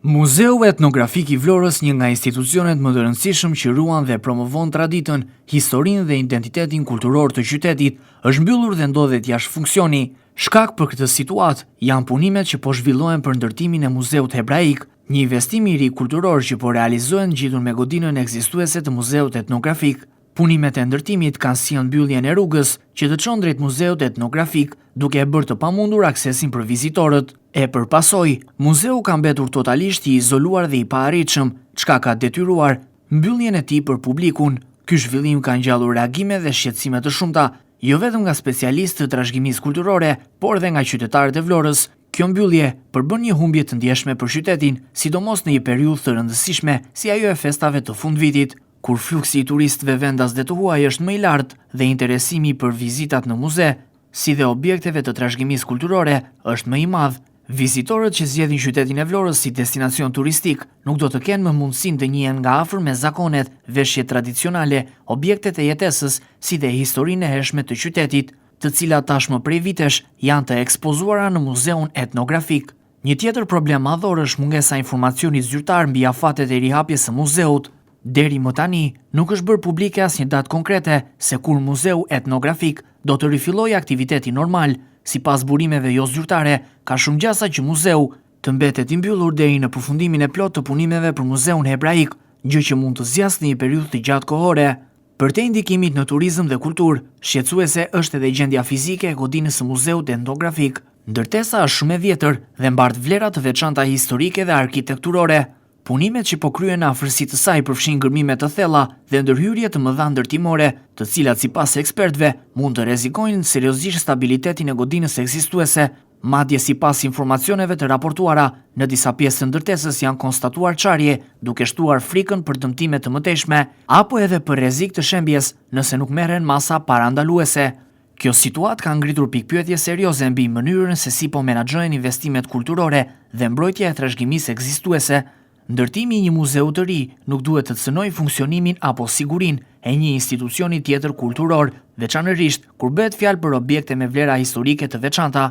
Muzeu Etnografik i Vlorës, një nga institucionet më të rëndësishëm që ruan dhe promovon traditën, historinë dhe identitetin kulturor të qytetit, është mbyllur dhe ndodhet jashtë funksioni. Shkak për këtë situatë janë punimet që po zhvillohen për ndërtimin e Muzeut Hebraik, një investim i ri kulturor që po realizohen ngjitur me godinën ekzistuese të Muzeut Etnografik. Punimet e ndërtimit kanë sjellë mbylljen e rrugës që të çon drejt Muzeut Etnografik, duke e bërë të pamundur aksesin për vizitorët. E përpasoj, muzeu ka mbetur totalisht i izoluar dhe i paarritshëm, çka ka detyruar mbylljen e tij për publikun. Ky zhvillim ka ngjallur reagime dhe shqetësime të shumta, jo vetëm nga specialistë të trashëgimisë kulturore, por edhe nga qytetarët e Vlorës. Kjo mbyllje përbën një humbje të ndjeshme për qytetin, sidomos në një periudhë të rëndësishme si ajo e festave të fundvitit, kur fluksi i turistëve vendas dhe të huaj është më i lartë dhe interesimi për vizitat në muze, si dhe objekteve të trashëgimisë kulturore, është më i madh. Vizitorët që zgjedhin qytetin e Vlorës si destinacion turistik nuk do të kenë më mundësinë të njihen nga afër me zakonet, veshjet tradicionale, objektet e jetesës, si dhe historinë e hershme të qytetit, të cilat tashmë prej vitesh janë të ekspozuara në Muzeun Etnografik. Një tjetër problem madhor është mungesa e informacionit zyrtar mbi afatet e rihapjes së muzeut. Deri më tani, nuk është bërë publike asnjë datë konkrete se kur Muzeu Etnografik do të rifillojë aktiviteti normal. Sipas burimeve jo zyrtare, ka shumë gjasa që muzeu të mbetet i mbyllur deri në përfundimin e plot të punimeve për Muzeun Hebraik, gjë që mund të zgjasë në një periudhë të gjatë kohore. Për te ndikimit në turizëm dhe kulturë, shqetësuese është edhe gjendja fizike e godinës së Muzeut Etnografik. Ndërtesa është shumë e vjetër dhe mbart vlera të veçanta historike dhe arkitekturore. Punimet që po kryen në afërsi të saj përfshin ngërmime të thella dhe ndërhyrje të mëdha ndërtimore, të cilat sipas ekspertëve mund të rrezikojnë seriozisht stabilitetin e godinës ekzistuese. Madje sipas informacioneve të raportuara, në disa pjesë të ndërtesës janë konstatuar çarje, duke shtuar frikën për dëmtime të mëtejshme apo edhe për rrezik të shembjes nëse nuk merren masa parandaluese. Kjo situatë ka ngritur pikpyetje serioze mbi mënyrën se si po menaxhohen investimet kulturore dhe mbrojtja e trashëgimisë ekzistuese. Ndërtimi i një muzeu të ri nuk duhet të cënojë funksionimin apo sigurinë e një institucioni tjetër kulturor, veçanërisht kur bëhet fjalë për objekte me vlera historike të veçanta.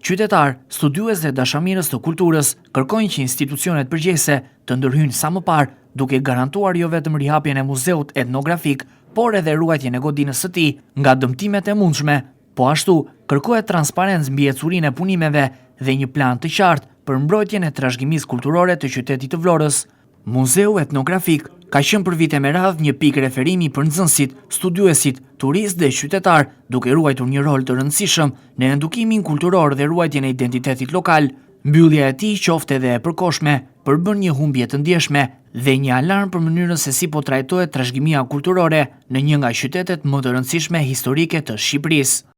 Qytetar, studiues dhe dashamirës të kulturës kërkojnë që institucionet përgjegjëse të ndërhyjnë sa më parë, duke garantuar jo vetëm rihapjen e Muzeut Etnografik, por edhe ruajtjen e godinës së tij nga dëmtimet e mundshme. Po ashtu, kërkohet transparencë mbi ecurinë e punimeve dhe një plan të qartë për mbrojtjen e trashëgimisë kulturore të qytetit të Vlorës. Muzeu Etnografik ka qenë për vite me radhë një pikë referimi për nxënësit, studiuesit, turistë dhe qytetar, duke ruajtur një rol të rëndësishëm në edukimin kulturor dhe ruajtjen e identitetit lokal. Mbyllja e tij, qoftë edhe e përkohshme, përbën një humbje të ndjeshme dhe një alarm për mënyrën se si po trajtohet trashëgimia kulturore në një nga qytetet më të rëndësishme historike të Shqipërisë.